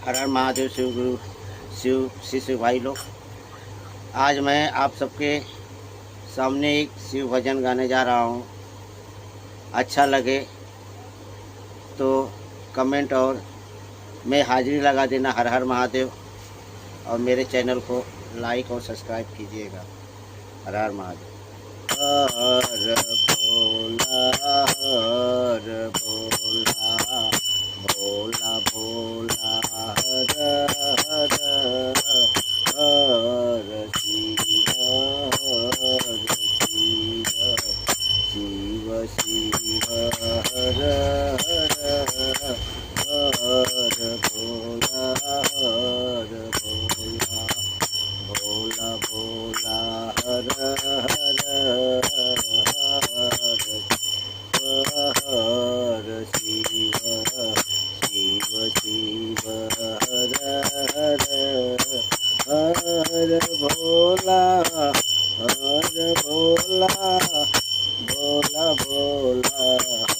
हर हर महादेव शिव गुरु शिव शिष्य भाई लोग। आज मैं आप सबके सामने एक शिव भजन गाने जा रहा हूँ। अच्छा लगे तो कमेंट और मैं हाजिरी लगा देना। हर हर महादेव, और मेरे चैनल को लाइक और सब्सक्राइब कीजिएगा। हर हर महादेव। हर भोला हर भोला, भोला भोला हर हर, हर शिव हर शिव, शिव शिव हर हर, हर भोला हर भोला, भोला भोला हर हर, हर शिव शिव शिव हर हर, हर भोला हर भोला, भोला भोला